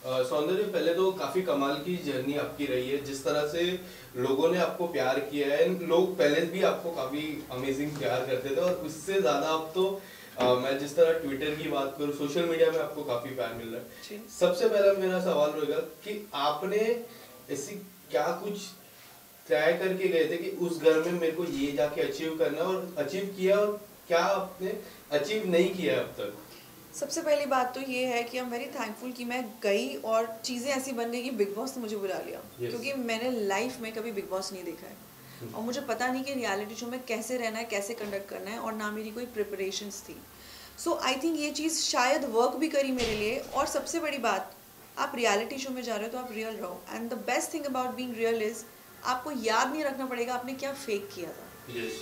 सौंदर्य, पहले तो काफी कमाल की जर्नी आपकी रही है, जिस तरह से लोगों ने आपको प्यार किया है। लोग पहले भी आपको काफी अमेजिंग प्यार करते थे, और उससे ज्यादा अब तो मैं जिस तरह ट्विटर की बात करूँ, सोशल मीडिया में आपको काफी प्यार मिल रहा है। सबसे पहला मेरा सवाल रहेगा कि आपने ऐसी क्या कुछ ट्राई करके गए थे कि उस घर में मेरे को ये जाके अचीव करना, और अचीव किया, और क्या आपने अचीव नहीं किया अब तक? सबसे पहली बात तो ये है कि आई एम वेरी थैंकफुल कि मैं गई और चीज़ें ऐसी बन गई कि बिग बॉस ने मुझे बुला लिया। क्योंकि मैंने लाइफ में कभी बिग बॉस नहीं देखा है और मुझे पता नहीं कि रियलिटी शो में कैसे रहना है, कैसे कंडक्ट करना है, और ना मेरी कोई प्रिपरेशंस थी। सो आई थिंक ये चीज़ शायद वर्क भी करी मेरे लिए। और सबसे बड़ी बात, आप रियलिटी शो में जा रहे हो तो आप रियल रहो, and the best thing about being real is आपको याद नहीं रखना पड़ेगा आपने क्या फेक किया था।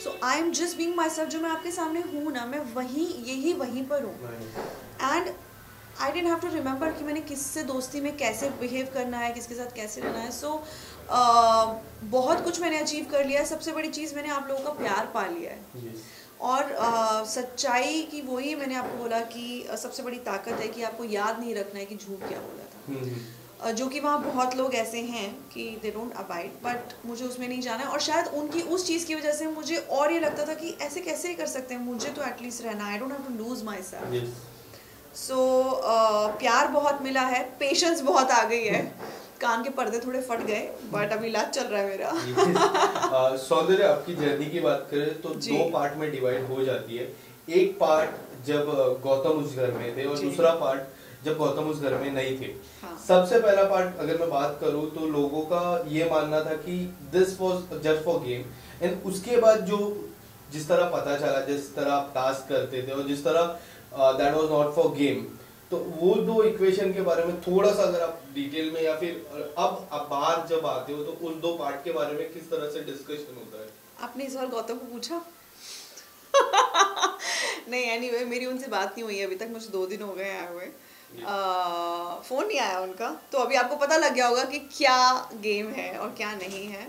So I am just being myself. जो मैं आपके सामने हूँ ना, मैं वहीं पर हूँ। And I don't have to remember कि मैंने किससे दोस्ती में कैसे बिहेव करना है, किसके साथ कैसे रहना है। सो बहुत कुछ मैंने अचीव कर लिया है। सबसे बड़ी चीज़, मैंने आप लोगों का प्यार पा लिया है। और सच्चाई की वही मैंने आपको बोला कि सबसे बड़ी ताकत है कि आपको याद नहीं रखना है कि झूठ क्या बोला था। जो कि वहाँ बहुत लोग ऐसे हैं कि दे डोंट अबाइड, बट मुझे उसमें नहीं जाना है। और शायद उनकी उस चीज़ की वजह से मुझे और ये लगता था कि ऐसे कैसे कर सकते हैं, मुझे तो एटलीस्ट रहना, I don't have to lose myself. So प्यार बहुत मिला है, पेशेंस बहुत आ गई है। कान के पर्दे थोड़े फट गए, बट अभी इलाज चल रहा है मेरा। सौंदर्य, आपकी जर्नी की बात करें तो दो पार्ट में डिवाइड हो जाती है। एक पार्ट जब गौतम उस घर में थे, और दूसरा पार्ट जब गौतम उस घर में नहीं थे। हाँ। सबसे पहला पार्ट अगर मैं बात करूं तो लोगों का ये मानना था कि this was just for game, and उसके बाद जो जिस तरह पता चला, जिस तरह आप टास्क करते थे, और जिस तरह that was not for game, तो वो दो इक्वेशन के बारे में थोड़ा सा अगर आप डिटेल में, या फिर अब आप बाहर जब आते हो तो उस दो पार्ट के बारे में किस तरह से डिस्कशन होता है? आपने इस बार गौतम को पूछा? नहीं, एनीवे मेरी उनसे बात नहीं हुई है अभी तक, मुझे 2 दिन हो गए आए हुए। फोन नहीं आया उनका, तो अभी आपको पता लग गया होगा कि क्या गेम है और क्या नहीं है।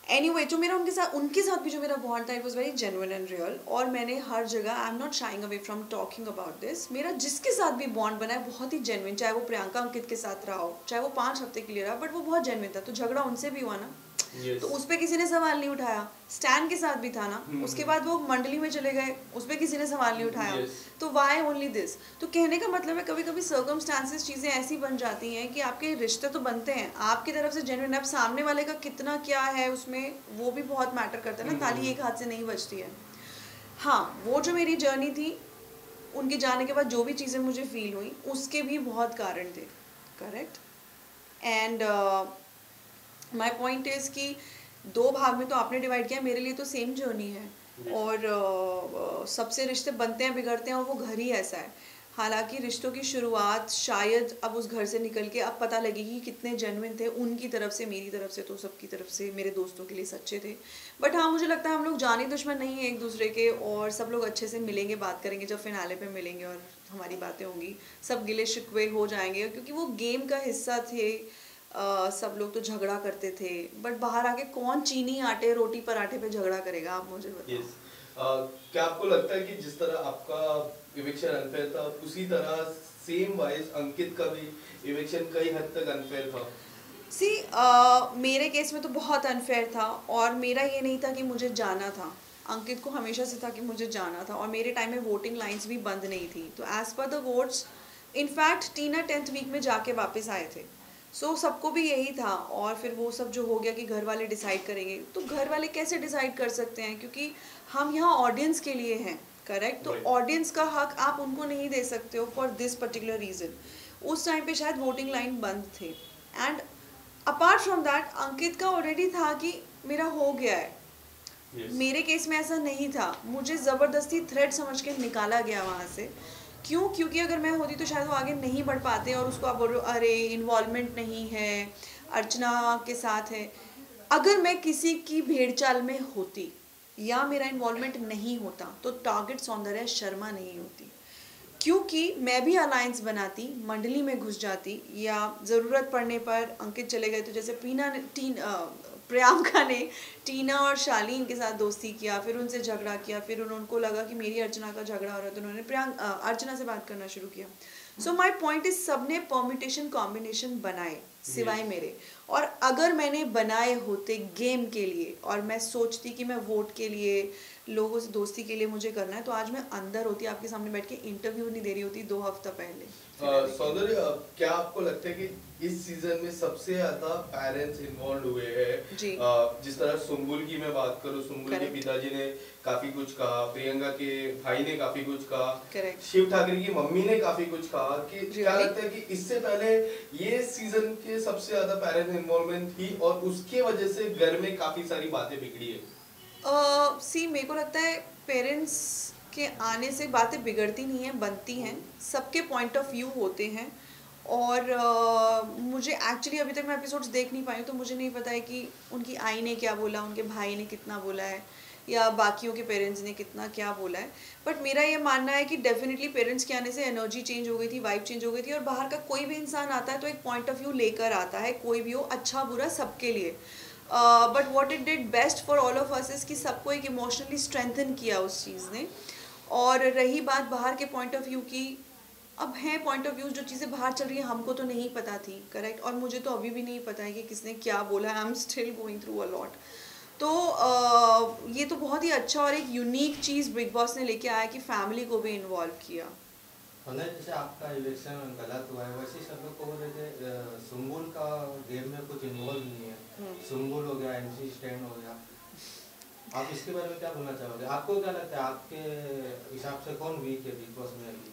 एनीवे जो मेरा उनके साथ भी जो मेरा बॉन्ड था, it was very genuine and real. और मैंने हर जगह, I am not sharing away from talking about this, मेरा जिसके साथ भी बॉन्ड बना है बहुत ही जेन्युइन। चाहे वो प्रियंका अंकित के साथ रहा हो, चाहे वो 5 हफ्ते के लिए रहा, बट वो बहुत जेन्युइन था। तो झगड़ा उनसे भी हुआ ना, तो उस पर किसी ने सवाल नहीं उठाया। स्टैन के साथ भी था ना, उसके बाद वो मंडली में चले गए, उस पर किसी ने सवाल नहीं उठाया। तो वाई ओनली दिस? तो कहने का मतलब है कभी कभी सर्कमस्टांसेस, चीज़ें ऐसी बन जाती हैं कि आपके रिश्ते तो बनते हैं आपकी तरफ से जेन्युइन, अब सामने वाले का कितना क्या है उसमें, वो भी बहुत मैटर करता है ना। ताली एक हाथ से नहीं बजती है। हाँ, वो जो मेरी जर्नी थी, उनके जाने के बाद जो भी चीज़ें मुझे फील हुई, उसके भी बहुत कारण थे। Correct. And my point is कि 2 भाग में तो आपने डिवाइड किया, मेरे लिए तो सेम जर्नी है। और सबसे रिश्ते बनते हैं, बिगड़ते हैं, और वो घर ही ऐसा है। हालांकि रिश्तों की शुरुआत शायद अब उस घर से निकल के अब पता लगेगी कितने जेन्युइन थे, उनकी तरफ से, मेरी तरफ से, तो सबकी तरफ से, मेरे दोस्तों के लिए सच्चे थे। बट हाँ, मुझे लगता है हम लोग जानी दुश्मन नहीं है एक दूसरे के, और सब लोग अच्छे से मिलेंगे, बात करेंगे जब फिनाले पे मिलेंगे और हमारी बातें होंगी, सब गिले शिकवे हो जाएंगे, क्योंकि वो गेम का हिस्सा थे। सब लोग तो झगड़ा करते थे, बट बाहर आके कौन चीनी आटे रोटी पराठे पे झगड़ा करेगा, आप मुझे बताओ। क्या आपको लगता है कि जिस तरह आपका इविक्शन अनफेयर था, उसी तरह सेम वाइज अंकित का भी इविक्शन कई हद तक अनफेयर था? मेरे केस में तो बहुत अनफेयर था, और मेरा ये नहीं था कि मुझे जाना था। अंकित को हमेशा से था कि मुझे जाना था, और मेरे टाइम में वोटिंग लाइंस भी बंद नहीं थी। तो as per the votes, in fact Tina 10th week में जाके वापस आए थे। सो सबको भी यही था। और फिर वो सब जो हो गया कि घर वाले डिसाइड करेंगे, तो घर वाले कैसे डिसाइड कर सकते हैं, क्योंकि हम यहाँ ऑडियंस के लिए हैं। करेक्ट। तो ऑडियंस का हक आप उनको नहीं दे सकते हो फॉर दिस पर्टिकुलर रीज़न। उस टाइम पे शायद वोटिंग लाइन बंद थे। एंड अपार्ट फ्रॉम दैट, अंकित का ऑलरेडी था कि मेरा हो गया है। मेरे केस में ऐसा नहीं था, मुझे ज़बरदस्ती थ्रेड समझ के निकाला गया वहाँ से। क्यों? क्योंकि अगर मैं होती तो शायद वो आगे नहीं बढ़ पाते, और उसको आप बोल रहे हो अरे इन्वॉल्वमेंट नहीं है, अर्चना के साथ है। अगर मैं किसी की भेड़ चाल में होती या मेरा इन्वॉल्वमेंट नहीं होता, तो टारगेट सौंदर्य शर्मा नहीं होती, क्योंकि मैं भी अलायंस बनाती, मंडली में घुस जाती, या ज़रूरत पड़ने पर अंकित चले गए तो जैसे प्रियंका ने टीना और शालीन के साथ दोस्ती किया, फिर उनसे झगड़ा किया, फिर उनको लगा कि मेरी अर्चना का झगड़ा हो रहा है, तो उन्होंने अर्चना से बात करना शुरू किया। सो माई पॉइंट इज सबने परम्यूटेशन कॉम्बिनेशन बनाए सिवाय मेरे, और अगर मैंने बनाए होते गेम के लिए और मैं सोचती कि मैं वोट के लिए लोगों से दोस्ती के लिए मुझे करना है, तो आज मैं अंदर होती, आपके सामने बैठ के इंटरव्यू नहीं दे रही होती 2 हफ्ता पहले। सौंदर्य, क्या आपको लगता है कि इस सीजन में सबसे ज्यादा पेरेंट्स इन्वॉल्व हुए हैं? जिस तरह सुम्बुल की मैं बात करूं, सुम्बुल के पिताजी ने काफी कुछ कहा, प्रियंका के भाई ने काफी कुछ कहा, शिव ठाकरे की मम्मी ने काफी कुछ कहा, कि क्या लगता है कि इससे पहले ये सीजन के सबसे ज्यादा पेरेंट्स इन्वॉल्वमेंट थी और उसके वजह से घर में काफी सारी बातें बिगड़ी है? मेरे को लगता है पेरेंट्स के आने से बातें बिगड़ती नहीं हैं, बनती हैं, सबके पॉइंट ऑफ व्यू होते हैं। और मुझे एक्चुअली अभी तक मैं एपिसोड्स देख नहीं पाई हूँ, तो मुझे नहीं पता है कि उनकी आई ने क्या बोला, उनके भाई ने कितना बोला है, या बाकियों के पेरेंट्स ने कितना क्या बोला है। बट मेरा ये मानना है कि डेफिनेटली पेरेंट्स के आने से एनर्जी चेंज हो गई थी, वाइब चेंज हो गई थी, और बाहर का कोई भी इंसान आता है तो एक पॉइंट ऑफ व्यू लेकर आता है, कोई भी हो, अच्छा बुरा सबके लिए। But what it did best for all of us is कि सबको एक इमोशनली स्ट्रेंथन किया उस चीज़ ने। और रही बात बाहर के पॉइंट ऑफ व्यू की, अब है पॉइंट ऑफ व्यू, जो चीज़ें बाहर चल रही है हमको तो नहीं पता थी, करेक्ट, और मुझे तो अभी भी नहीं पता है कि किसने क्या बोला है। I am still going through a lot. तो ये तो बहुत ही अच्छा और एक यूनिक चीज़ बिग बॉस ने लेके आया कि फैमिली को भी इन्वॉल्व किया। जैसे आपका इलेक्शन गलत हुआ है, वैसे सब लोग को रहे थे सुम्बुल का गेम में कुछ इन्वॉल्व नहीं है, सुम्बुल हो गया, एमसी स्टैंड हो गया, आप इसके बारे में क्या बोलना चाहोगे? आपको क्या लगता है, आपके हिसाब से कौन वीक है बिग बॉस में अभी?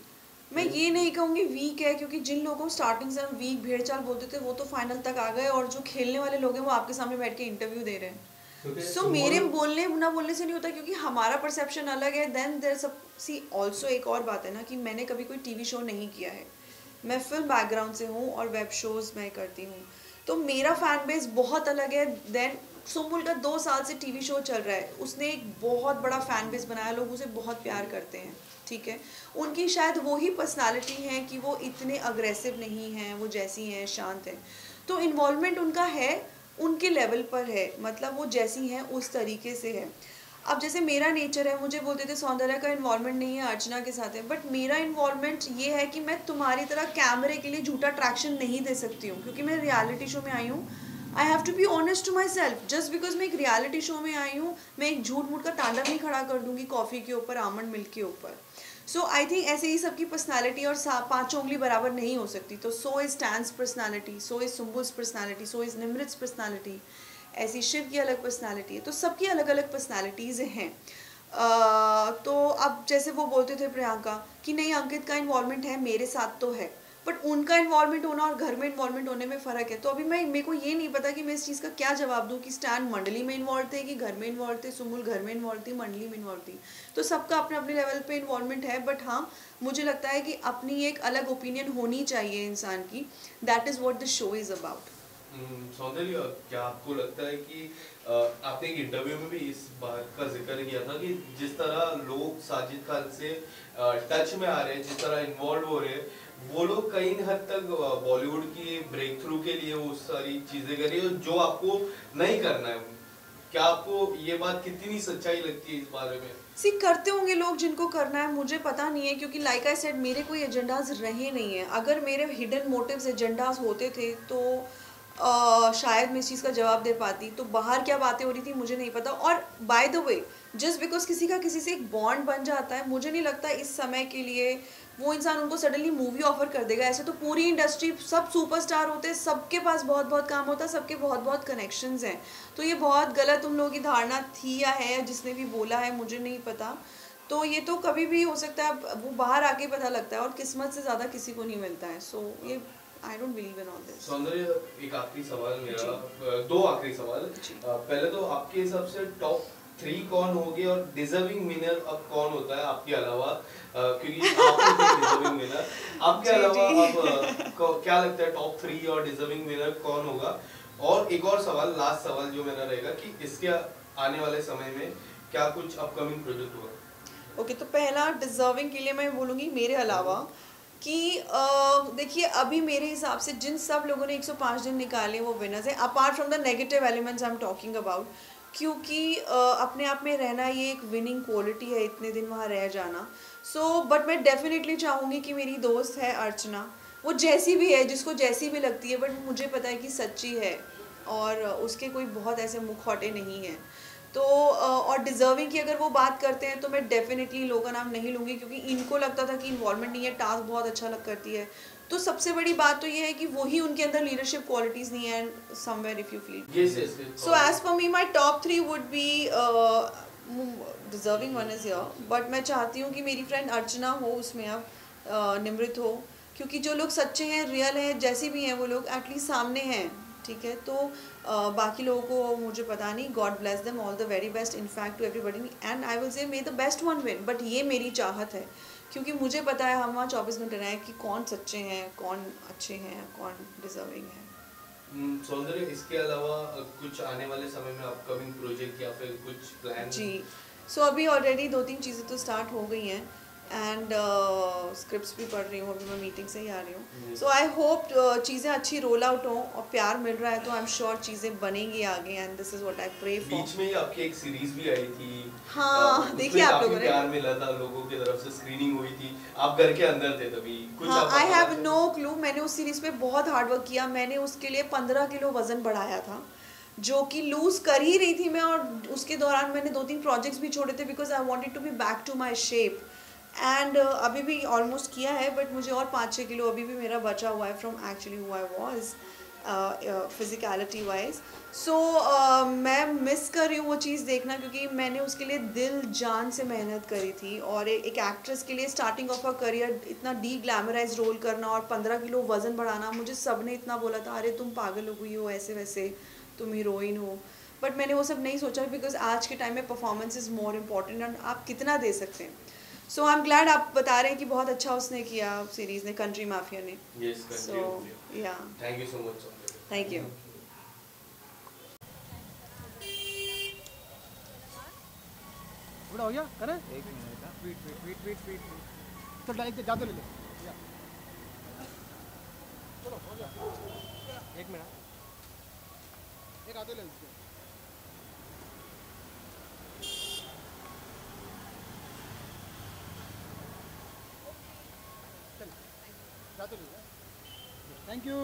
मैं ये नहीं कहूँगी वीक है, क्योंकि जिन लोगों को स्टार्टिंग से वीक भेड़ चाल बोलते थे वो तो फाइनल तक आ गए, और जो खेलने वाले लोग हैं वो आपके सामने बैठ के इंटरव्यू दे रहे हैं। सो मेरे बोलने ना बोलने से नहीं होता, क्योंकि हमारा परसेप्शन अलग है। देन देयर सब सी ऑल्सो एक और बात है ना कि मैंने कभी कोई टीवी शो नहीं किया है, मैं फिल्म बैकग्राउंड से हूँ और वेब शोज़ मैं करती हूँ, तो मेरा फैन बेस बहुत अलग है। देन सुम्बुल का 2 साल से टीवी शो चल रहा है, उसने एक बहुत बड़ा फैन बेस बनाया, लोग उसे बहुत प्यार करते हैं, ठीक है। उनकी शायद वही पर्सनालिटी है कि वो इतने अग्रेसिव नहीं हैं, वो जैसी हैं शांत हैं, तो इन्वॉल्वमेंट उनका है, उनके लेवल पर है, मतलब वो जैसी हैं उस तरीके से है। अब जैसे मेरा नेचर है, मुझे बोलते थे सौंदर्य का इन्वॉल्वमेंट नहीं है, अर्चना के साथ है, बट मेरा इन्वॉल्वमेंट ये है कि मैं तुम्हारी तरह कैमरे के लिए झूठा अट्रैक्शन नहीं दे सकती हूँ, क्योंकि मैं रियलिटी शो में आई हूँ। I have to be honest to myself. Just because मैं एक रियलिटी शो में आई हूँ, मैं एक झूठ मूठ का तांडव नहीं खड़ा कर दूंगी कॉफ़ी के ऊपर, आमंड मिल्क के ऊपर। सो आई थिंक ऐसे ही सबकी पर्सनालिटी और 5 उंगली बराबर नहीं हो सकती। तो so is Stan's personality, so is Sumbul's personality, so is Nimrit's personality, ऐसी शिव की अलग पर्सनालिटी है, तो सबकी अलग अलग पर्सनालिटीज़ हैं। तो अब जैसे वो बोलते थे प्रियंका कि नहीं अंकित का इन्वॉल्वमेंट है, मेरे साथ तो है, बट उनका इन्वॉल्वमेंट होना और घर में इन्वॉल्वमेंट होने में फ़र्क है। तो अभी मेरे को ये नहीं पता कि मैं इस चीज़ का क्या जवाब दूँ कि स्टैंड मंडली में इन्वॉल्व थे कि घर में इन्वॉल्व थे, सुम्बुल घर में इन्वॉल्व थी, मंडली में इन्वॉल्व थी, तो सबका अपने अपने लेवल पे इन्वॉल्वमेंट है। बट हाँ, मुझे लगता है कि अपनी एक अलग ओपिनियन होनी चाहिए इंसान की। That is what the show is about. सौंदर्य, क्या आपको लगता है कि आपने एक इंटरव्यू में भी इस बात का जिक्र किया था कि जिस तरह लोग साजिद खान से टच में आ रहे हैं, जिस तरह इन्वॉल्व हो रहे हैं, वो लोग कई हद तक बॉलीवुड की ब्रेक थ्रू के लिए वो सारी चीजें कर रही है जो आपको नहीं करना है? क्या आपको ये बात कितनी सच्चाई लगती है इस बारे में? करते होंगे लोग जिनको करना है, मुझे पता नहीं है, क्योंकि लाइक आई सेड मेरे कोई एजेंडाज रहे नहीं है। अगर मेरे हिडन मोटिव्स एजेंडाज होते थे तो शायद मैं इस चीज़ का जवाब दे पाती। तो बाहर क्या बातें हो रही थी मुझे नहीं पता। और by the way, just because किसी का किसी से एक बॉन्ड बन जाता है, मुझे नहीं लगता इस समय के लिए वो इंसान उनको सडनली मूवी ऑफर कर देगा। ऐसे तो पूरी इंडस्ट्री, सब सुपरस्टार होते हैं, सबके पास बहुत बहुत काम होता है, सबके बहुत बहुत कनेक्शंस हैं। तो ये बहुत गलत उन लोगों की धारणा थी या है, जिसने भी बोला है मुझे नहीं पता। तो ये तो कभी भी हो सकता है, वो बाहर आके पता लगता है, और किस्मत से ज़्यादा किसी को नहीं मिलता है। सो ये I don't believe in all this. सौंदर्य, एक आखिरी सवाल मेरा, 2 आखिरी सवाल। पहले तो आपके हिसाब से टॉप 3 कौन होंगे और डिजर्विंग विनर अब कौन होता है आपके अलावा? क्योंकि आप डिजर्विंग विनर, आपके अलावा अब क्या लगता है टॉप 3 और डिजर्विंग विनर कौन होगा? और एक और सवाल, लास्ट सवाल जो मेरा रहेगा कि इसके आने वाले समय में क्या कुछ अपकमिंग प्रोजेक्ट होगा? ओके, तो पहला डिजर्विंग के लिए मैं बोलूँगी मेरे अलावा कि देखिए अभी मेरे हिसाब से जिन सब लोगों ने 105 दिन निकाले वो विनर्स हैं, apart from the negative elements I am talking about. क्योंकि अपने आप में रहना ये एक विनिंग क्वालिटी है, इतने दिन वहाँ रह जाना। सो बट मैं डेफिनेटली चाहूँगी कि मेरी दोस्त है अर्चना, वो जैसी भी है, जिसको जैसी भी लगती है, बट मुझे पता है कि सच्ची है और उसके कोई बहुत ऐसे मुखौटे नहीं हैं। तो और डिज़र्विंग की अगर वो बात करते हैं तो मैं डेफिनेटली लोगों का नाम नहीं लूँगी, क्योंकि इनको लगता था कि इन्वॉल्वमेंट नहीं है, टास्क बहुत अच्छा लग करती है। तो सबसे बड़ी बात तो ये है कि वही उनके अंदर लीडरशिप क्वालिटीज़ नहीं है, somewhere if you feel. So as for me my top 3 would be, deserving one is here, but मैं चाहती हूँ कि मेरी फ्रेंड अर्चना हो उसमें, अब निमृत हो, क्योंकि जो लोग सच्चे हैं, रियल हैं, जैसे भी हैं वो लोग एटलीस्ट सामने हैं, ठीक है। तो बाकी लोगों को मुझे पता नहीं, God bless them, all the very best in fact to everybody, and I will say may the best one win, but ये मेरी चाहत है, क्योंकि मुझे पता है हम वहाँ 24 घंटे रहें कि कौन सच्चे हैं, कौन अच्छे हैं, कौन डिजर्विंग है। सौंदर्य, इसके अलावा कुछ आने वाले समय में अपकमिंग प्रोजेक्ट या फिर कुछ प्लान? जी, सो अभी ऑलरेडी 2-3 चीज़ें तो स्टार्ट हो गई हैं, एंड स्क्रिप्ट्स भी पढ़ रही हूँ, अभी मैं मीटिंग से ही आ रही हूँ। सो आई होप चीज़ें अच्छी रोल आउट हों, और प्यार मिल रहा है तो आई एम श्योर चीज़ें बनेंगी आगे, and this is what I pray for. बीच में ही आपकी एक सीरीज भी आई थी। हाँ, देखिए आप लोगों ने, प्यार मिला था, लोगों की तरफ से स्क्रीनिंग हुई थी, आप घर के अंदर थे तभी कुछ। हाँ, आई हैव नो क्लू। मैंने उस सीरीज पे बहुत हार्ड वर्क किया, मैंने उसके लिए 15 किलो वजन बढ़ाया था, जो कि लूज कर ही रही थी मैं, और उसके दौरान मैंने 2-3 प्रोजेक्ट्स भी छोड़े थे because I wanted to be back to my shape, and अभी भी ऑलमोस्ट किया है, बट मुझे और 5-6 किलो अभी भी मेरा बचा हुआ है from actually who I was physicality wise. So मैं मिस कर रही हूँ वो चीज़ देखना, क्योंकि मैंने उसके लिए दिल जान से मेहनत करी थी, और एक एक्ट्रेस के लिए स्टार्टिंग ऑफ अ करियर इतना डी ग्लैमराइज रोल करना और 15 किलो वज़न बढ़ाना, मुझे सब ने इतना बोला था, अरे तुम पागल हो गई हो, ऐसे वैसे तुम हीरोइन हो, बट मैंने वो सब नहीं सोचा, बिकॉज आज के टाइम में performance is more important, and आप कितना दे सकते हैं। सो आई एम ग्लैड आप बता रहे हैं कि बहुत अच्छा उसने किया सीरीज़ ने, कंट्री माफिया ने। सो या thank you so much. Thank you. बड़ा हो गया करे, एक मिनट का वेट तो डायरेक्ट जाते ले ले, चलो हो गया, एक मिनट, एक आधे ले लीजिए, चल जाते ले, थैंक यू।